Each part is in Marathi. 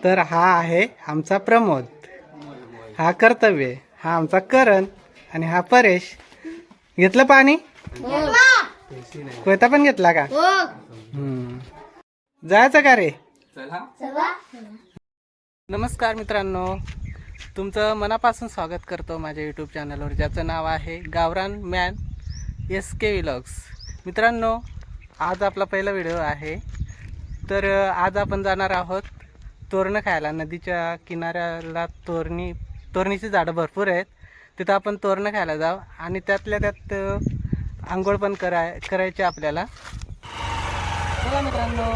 तर हा आहे आमचा प्रमोद, हा कर्तव्य, हा आमचा करण आणि हा परेश. घेतलं पाणी? कोयता पण घेतला का? जायचं का रे? नमस्कार मित्रांनो, तुमचं मनापासून स्वागत करतो माझ्या यूट्यूब चॅनलवर, ज्याचं नाव आहे गावरान मॅन SK व्लॉग्स. मित्रांनो, आज आपला पहिला व्हिडिओ आहे. तर आज आपण जाणार आहोत तोरणं खायला. नदीच्या किनाऱ्याला तोरणीची झाडं भरपूर आहेत, तिथं आपण तोरणं खायला जाऊ आणि त्यातल्या त्यात आंघोळ पण करायची आपल्याला. चला मित्रांनो,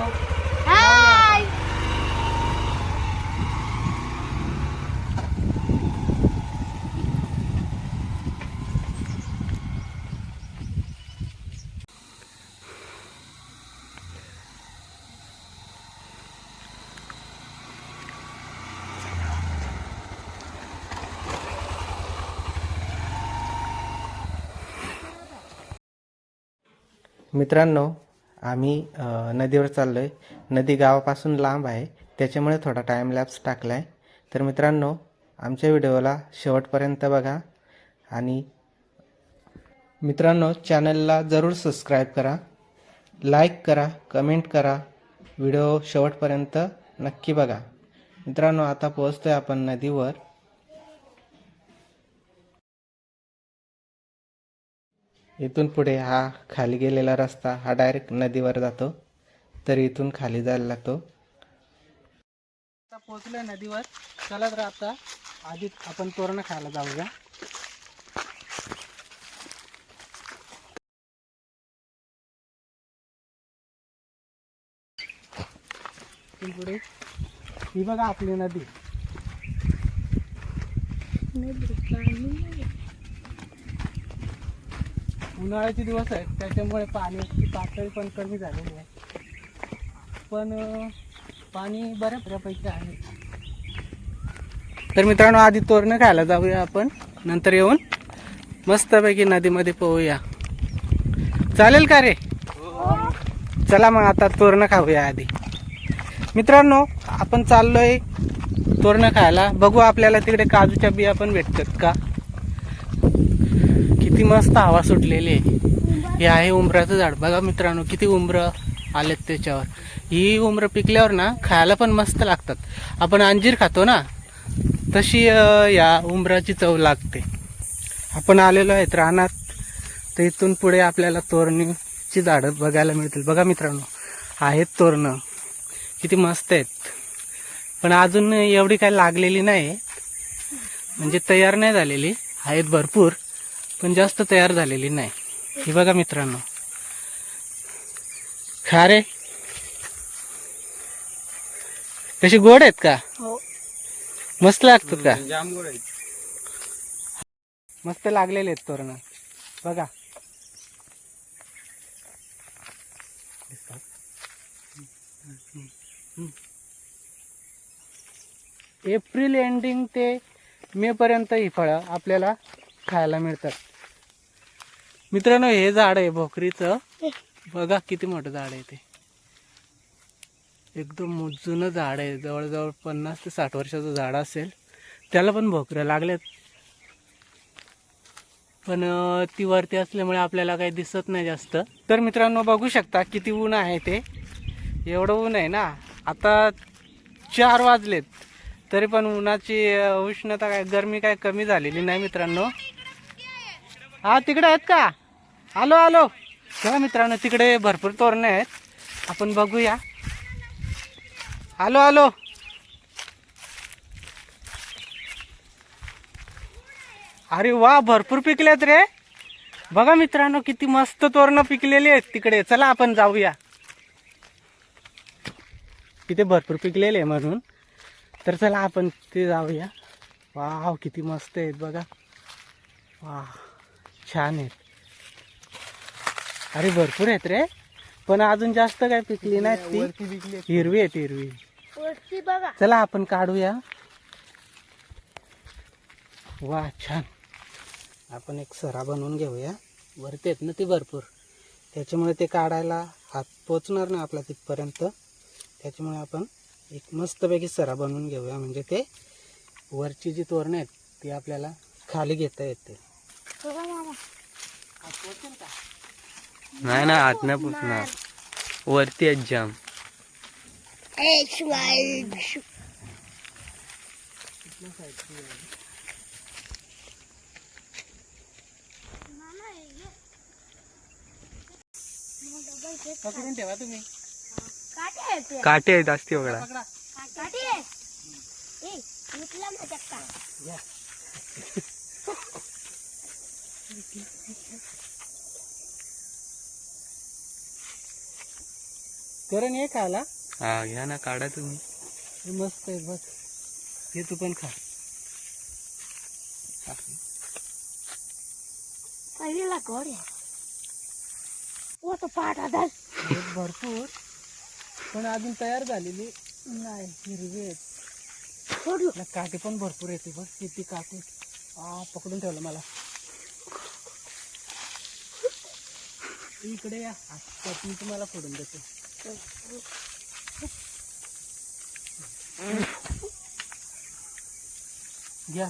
मित्रांनो, आम्ही नदीवर चाललो आहे. नदी गावापासून लांब आहे, त्याच्यामुळे थोडा टाईम लॅप्स टाकला आहे. तर मित्रांनो, आमच्या व्हिडिओला शेवटपर्यंत बघा आणि मित्रांनो, चॅनलला जरूर सबस्क्राईब करा, लाईक करा, कमेंट करा. व्हिडिओ शेवटपर्यंत नक्की बघा. मित्रांनो, आता पोहोचतोय आपण नदीवर. इथून पुढे हा खाली गेलेला रस्ता हा डायरेक्ट नदीवर जातो, तर इथून खाली जायला लागतो. आता पोहोचलोय नदीवर. चला तर आता आधी आपण तोरणं खायला जाऊया. इथून पुढे ही बघा आपली नदी. उन्हाळ्याचे दिवस आहेत, त्याच्यामुळे पाण्याची पातळी पण कमी झालेली आहे, पण पाणी बऱ्यापैकी आहे. तर मित्रांनो, आधी तोरणं खायला जाऊया आपण, नंतर येऊन मस्तपैकी नदीमध्ये पोहूया. चालेल का रे? चला मग आता तोरणं खाऊया आधी. मित्रांनो, आपण चाललोय तोरणं खायला. बघू आपल्याला तिकडे काजूच्या बिया पण भेटतात का. किती मस्त हवा सुटलेली आहे. हे आहे उंबराचं झाड. बघा मित्रांनो, किती उंबरं आलेत त्याच्यावर. ही उंबरं पिकल्यावर ना खायला पण मस्त लागतात. आपण अंजीर खातो ना, तशी या उंबराची चव लागते. आपण आलेलो आहेत रानात, तर इथून पुढे आपल्याला तोरणीची झाडं बघायला मिळतील. बघा मित्रांनो, आहेत तोरणं, किती मस्त आहेत. पण अजून एवढी काही लागलेली नाही, म्हणजे तयार नाही झालेली. आहेत भरपूर, पण जास्त तयार झालेली नाही. ही बघा मित्रांनो, खा रे. कशी गोड आहेत का? मस्त लागतात का? जाम गोड आहेत. मस्त लागलेले आहेत तोरण बघा. एप्रिल एंडिंग ते मे पर्यंत ही फळं आपल्याला खायला मिळतात. मित्रांनो, हे झाड आहे भोकरीचं. बघा किती मोठं झाड आहे ते. एकदम जुनं झाड आहे, जवळजवळ 50 ते 60 वर्षाचं झाड असेल. त्याला पण भोकऱ्या लागल्यात, पण ती वरती असल्यामुळे आपल्याला काही दिसत नाही जास्त. तर मित्रांनो, बघू शकता किती ऊन आहे ते. एवढं ऊन आहे ना. आता 4 वाजलेत, तरी पण उन्हाची उष्णता काय, गरमी काय कमी झालेली नाही मित्रांनो. हा, तिकडे आहेत का? आलो आलो. तेव्हा मित्रांनो, तिकडे भरपूर तोरणं आहेत, आपण बघूया. आलो आलो. अरे वा, भरपूर पिकलेत रे. बघा मित्रांनो, किती मस्त तोरणं पिकलेली आहेत तिकडे. चला आपण जाऊया. तिथे भरपूर पिकलेले आहे म्हणून, तर चला आपण ते जाऊया. वाव, किती मस्त आहेत बघा. वा, छान आहेत. अरे भरपूर आहेत रे, पण अजून जास्त काय पिकली नाहीत. ती हिरवी आहेत, हिरवी. चला आपण काढूया. वा, छान. आपण एक सरा बनवून घेऊया. वरती आहेत ना ती भरपूर, त्याच्यामुळे ते काढायला हात पोचणार नाही आपला तिथपर्यंत. त्याच्यामुळे आपण एक मस्तपैकी सरा बनवून घेऊया, म्हणजे ते वरची जी तोरणं आहेत ती आपल्याला खाली घेता येते. नाही ना, हात नाही पुसणार, वरती आहेत जाम. पकडून ठेवा तुम्ही. काटे आहेत असते वगळा. पकडा. करण ये खायला. हा घ्या ना, काढा तुम्ही. हे मस्त आहे बघ, हे तू पण खा. भरपूर पण अजून तयार झालेली नाही, हिरवे आहेत. काटे पण भरपूर येते बघ, किती काटे. पकडून ठेवलं मला. इकडे या, मी तुम्हाला फोडून देतो. घ्या.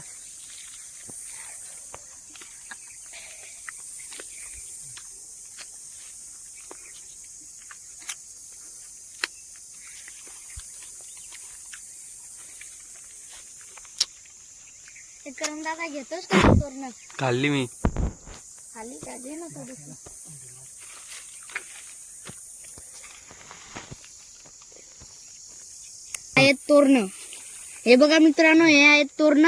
दादा घेतोस का तोरण? खाल्ली मी. खाली का दे ना थोडं. आहेत तोरण. हे बघा मित्रांनो, हे आहेत तोरण.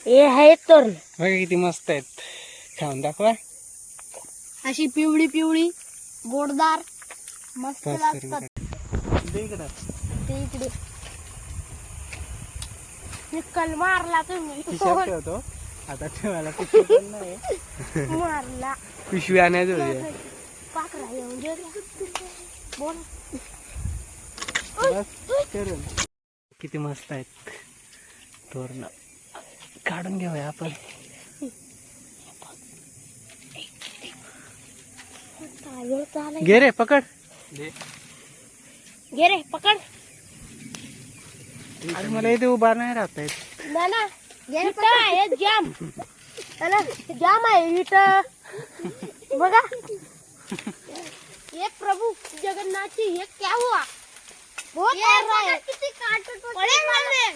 हे आहेत तोरण. बघा किती मस्त आहेत. खाऊन दाखवा. अशी पिवळी पिवळी गोडदार मस्त बस लागतात. दे इकडं. ते इकडे निकल मारला तुम्ही. खिशात ठेवतो आता, ठेवायला पिशवी पण नाही. मारला. पिशवी आणायचं होते. पाकरा येऊन गेला. बोल. बस करून. किती मस्त आहेत तोरण. काढून घेऊया आपण. घे रे, पकड. घे रे पकड. अरे मला इथे उभा नाही राहता येत. नाना इथं आहे जाम. नाना जाम आहे इथं. बघा, ये प्रभु जगन्नाथ जी, ये क्या हुआ? बहुत आ रहा है. किती काट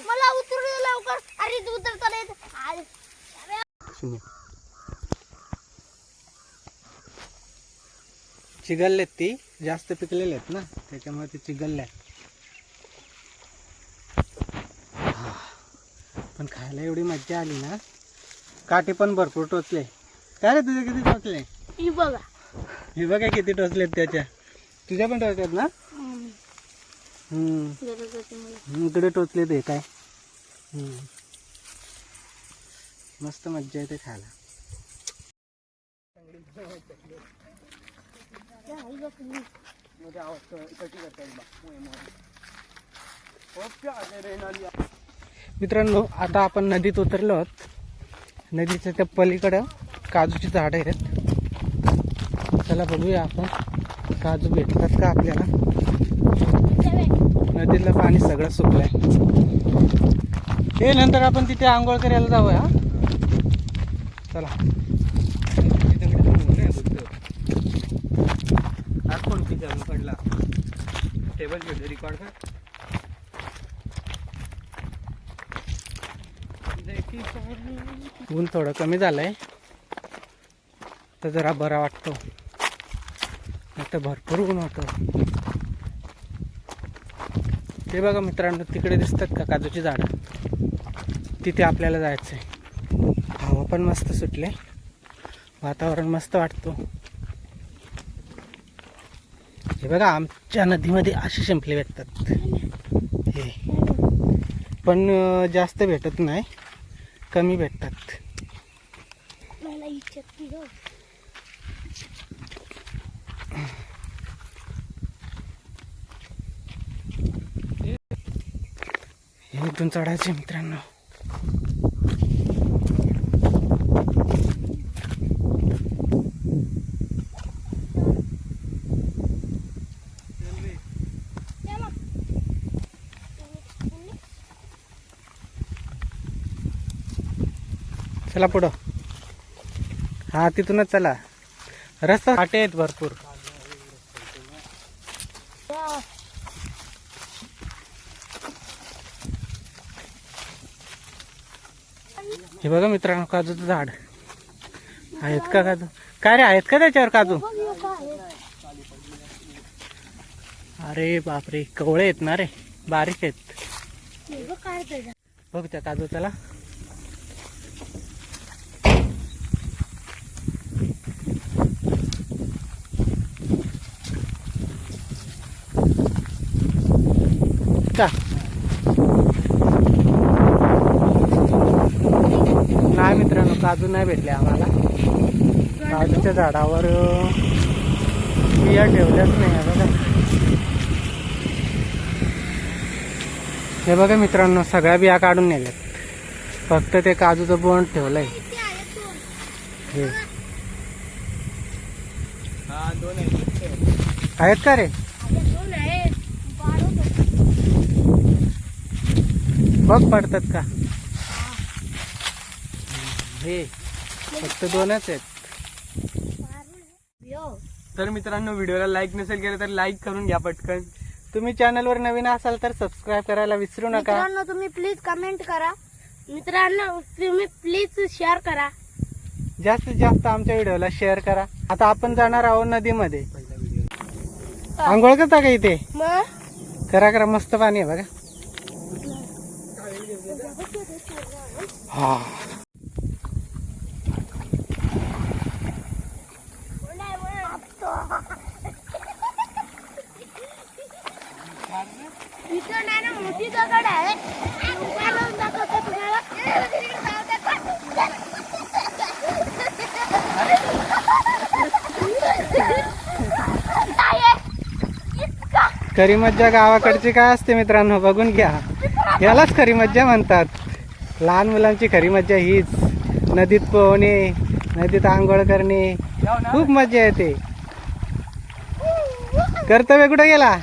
मला उतरू लवकर. अरे तू उतरता नाही. चिगललेत, ती जास्त पिकलेले आहेत ना, त्याच्यामुळे ते चिगलले. पण खायला एवढी मज्जा आली ना. काटे पण भरपूर टोचले. काय रे तुझे किती टोचले? ही बघा. हे बघा किती टोचलेत त्याच्या. तुझ्या पण टोचलेत ना. इकडे टोचले ते काय. मस्त मज्जा येते खायला. मित्रांनो, आता आपण नदीत उतरलो आहोत. नदीच्या त्या पलीकडं काजूची झाडं आहेत. चला बघूया आपण काजू भेटतात का आपल्याला. नदीतलं पाणी सगळं सुकलंय. ते नंतर आपण तिथे आंघोळ करायला जाऊया. चला. पडला टेबल घेऊन रिकॉर्ड कर. ऊन थोडं कमी झालंय तर जरा बरा वाटतो, नाही तर भरपूर ऊन होतं. ते बघा मित्रांनो, तिकडे दिसतात का काजूची झाडं. तिथे आपल्याला जायचंय. हवा पण मस्त सुटले, वातावरण मस्त वाटतो. हे बघा, आमच्या नदीमध्ये असे शिंपले भेटतात. हे पण जास्त भेटत नाही, कमी भेटतात. हे इथून चढायचे मित्रांनो. चला पुढं. हा तिथूनच चला. रस्ता वाटे आहेत भरपूर. हे बघा मित्रांनो, काजूचं झाड आहेत का? काजू काय रे, आहेत का त्याच्यावर काजू? अरे बापरे, कवळे आहेत ना रे, बारीक आहेत. बघ त्या काजू. चला का नाही मित्रांनो, काजू नाही भेटले आम्हाला. काजूच्या झाडावर बिया ठेवल्याच नाही. बघा हे बघा मित्रांनो, सगळ्या बिया काढून नेल्यात. फक्त ते काजूचं बोंड ठेवलंय. हे आहेत का रे? बघ पडतात का? हे फक्त 2च आहेत. तर मित्रांनो, व्हिडिओला लाईक नसेल केलं तर लाईक करून घ्या पटकन. तुम्ही चॅनलवर नवीन असाल तर सबस्क्राईब करायला विसरू नका. मित्रांनो तुम्ही प्लीज कमेंट करा. मित्रांनो तुम्ही प्लीज शेअर करा. जास्तीत जास्त आमच्या व्हिडिओला शेअर करा. आता आपण जाणार आहोत नदीमध्ये. आंघोळ करता का इथे? मग करा करा, मस्त पाणी आहे बघा. हा इथं नाही ना, मोठी दगड आहे. उभारून दाखवते तुम्हाला. खरी मज्जा गावाकडची काय असते मित्रांनो, बघून घ्या. यालाच खरी मज्जा म्हणतात. लहान मुलांची खरी मज्जा हीच. नदीत पोहणे, नदीत आंघोळ करणे, खूप मज्जा येते. कर्तव्य कुठे गेला?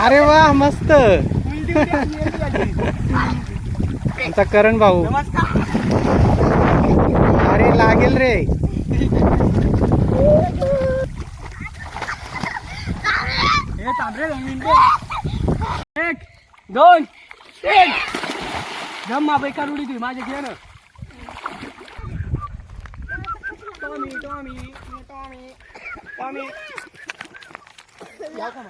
अरे वा, मस्त. आमचा करण भाऊ. अरे लागेल रे. 1 2 3 जम्मा बाई काढून ती माझे घे ना. टॉमी टॉमी टॉमी टॉमी या का मग?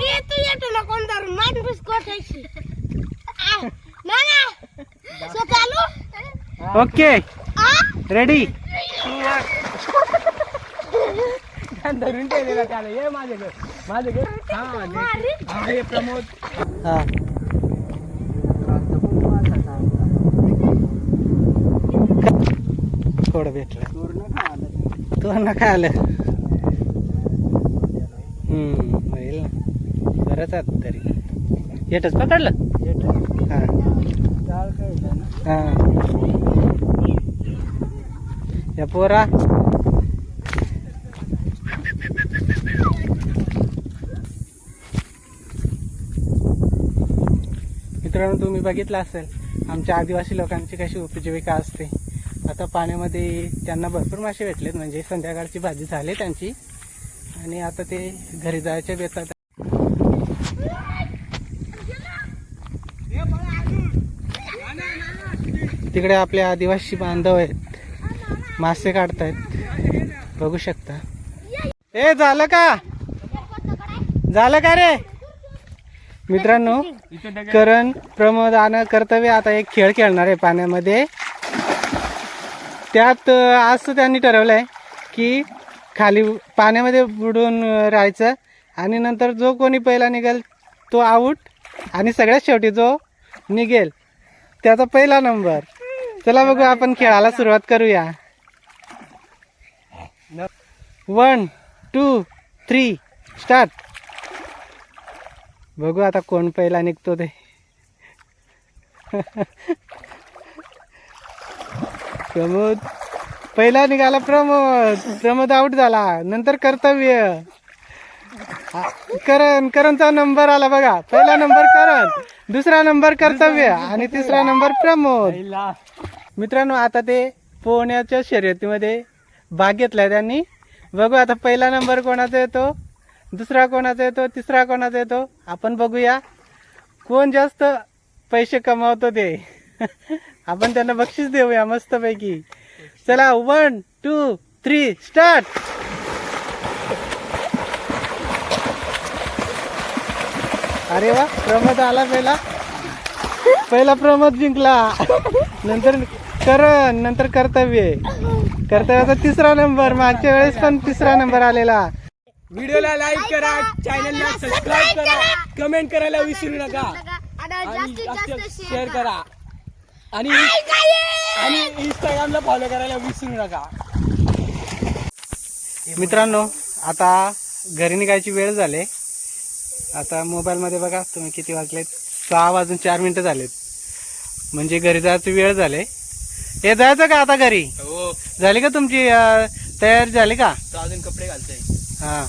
येतो ना कोणता माणूस कोठायची. ना चालू. Okay ready. धरून ठेवलेला त्याला. ये माझे घर, माझे घर. हा हे प्रमोद. हा थोडं भेटलं. तो नका आलं. होईल ना, बरंच आत तरी. येतच पकडलं. हा हा या पोरा. मित्रांनो तुम्ही बघितलं असेल आमच्या आदिवासी लोकांची कशी उपजीविका असते. आता पाण्यामध्ये त्यांना भरपूर मासे भेटलेत, म्हणजे संध्याकाळची भाजी झाली त्यांची. आणि आता ते घरी जायच्या बेतात. तिकडे आपले आदिवासी बांधव आहेत, मासे काढतायत, बघू शकता. ए झालं का? झालं का रे मित्रांनो? करण, प्रमोद आणि कर्तव्य आता एक खेळ खेळणार आहे पाण्यामध्ये. त्यात असं त्यांनी ठरवलंय की खाली पाण्यामध्ये बुडून राहायचं आणि नंतर जो कोणी पहिला निघेल तो आऊट आणि सगळ्यात शेवटी जो निघेल त्याचा पहिला नंबर. चला बघू, आपण खेळाला सुरुवात करूया. 1 2 3 स्टार्ट. बघू आता कोण पहिला निघतो ते. प्रमोद पहिला निघाला. प्रमोद आउट झाला. नंतर कर्तव्य करणचा नंबर आला बघा. पहिला नंबर करण, दुसरा नंबर कर्तव्य आणि तिसरा नंबर प्रमोद. मित्रांनो आता ते पोहण्याच्या शर्यतीमध्ये भाग घेतलाय त्यांनी. बघू आता पहिला नंबर कोणाचा येतो, दुसरा कोणाचा येतो, तिसरा कोणाचा येतो. आपण बघूया कोण जास्त पैसे कमावतो ते. आपण त्यांना बक्षीस देऊया मस्तपैकी. चला 1 2 3 स्टार्ट. अरे वा, प्रमोद आला. पहिला प्रमोद जिंकला. नंतर करण, नंतर कर्तव्याचा तिसरा नंबर. मागच्या वेळेस पण तिसरा नंबर आलेला. व्हिडिओला लाईक करा, चॅनलला सबस्क्राईब करा, कमेंट करायला विसरू नका आणि जास्तीत शेअर करा आणि इंस्टाग्रामला फॉलो करायला विसरू नका. मित्रांनो आता घरी निघायची वेळ झाली. आता मोबाईल मध्ये बघा तुम्ही किती वाजलेत. 6 वाजून 4 मिनिटं झालेत. म्हणजे घरी जायची वेळ झाले. हे जायचं का आता घरी? हो, झाली का तुमची तयारी झाली का? अजून कपडे घालताय. हा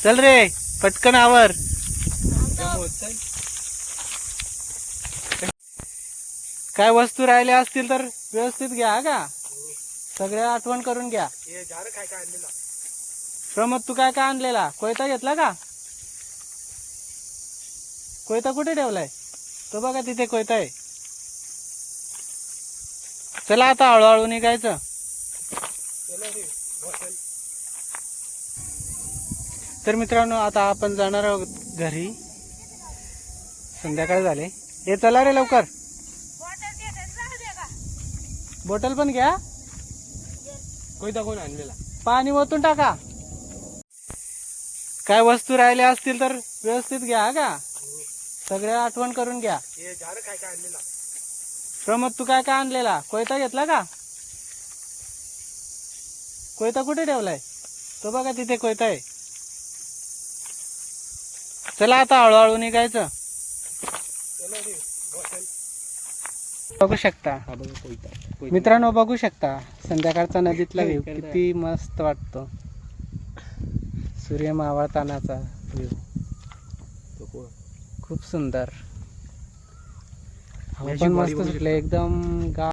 चल रे पटकन आवर. काय वस्तू राहिल्या असतील तर व्यवस्थित घ्या का. सगळ्या आठवण करून घ्या. प्रमोद तू काय काय आणलेला? कोयता घेतला का? कोयता कुठे ठेवलाय? तो बघा तिथे कोयता आहे. चला आता हळूहळू निघायचं. तर मित्रांनो आता आपण जाणार आहोत घरी. संध्याकाळ झाले. हे चला रे लवकर. बॉटल पण घ्या. कोयता कोण आणलेला? पाणी ओतून टाका. काय वस्तू राहिल्या असतील तर व्यवस्थित घ्या का. सगळ्या आठवण करून घ्या. प्रमोद तू काय काय आणलेला? कोयता घेतला का? कोयता कुठे ठेवलाय? तो बघा तिथे कोयता आहे. चला आता हळूहळू निघायचं. बघू शकता मित्रांनो, बघू शकता संध्याकाळचा नदीतला व्ह्यू किती मस्त वाटतो. सूर्य मावळतानाचा व्ह्यू खूप सुंदर. हवा पण मस्त सुटले एकदम गाव.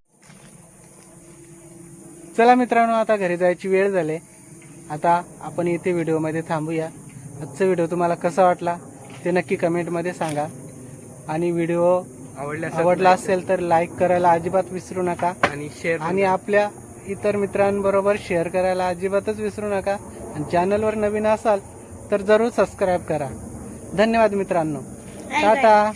चला मित्रांनो आता घरी जायची वेळ झाली. आता आपण इथे व्हिडिओ मध्ये थांबूया. आजचा व्हिडिओ तुम्हाला कसा वाटला ते नक्की कमेंट मध्ये सांगा. आणि व्हिडिओ आवडला असेल तर लाईक करायला अजिबात विसरू नका. आणि आपल्या इतर मित्रांबरोबर शेअर करायला अजिबातच विसरू नका. आणि चॅनलवर नवीन असाल तर जरूर सबस्क्राईब करा. धन्यवाद मित्रांनो. टाटा.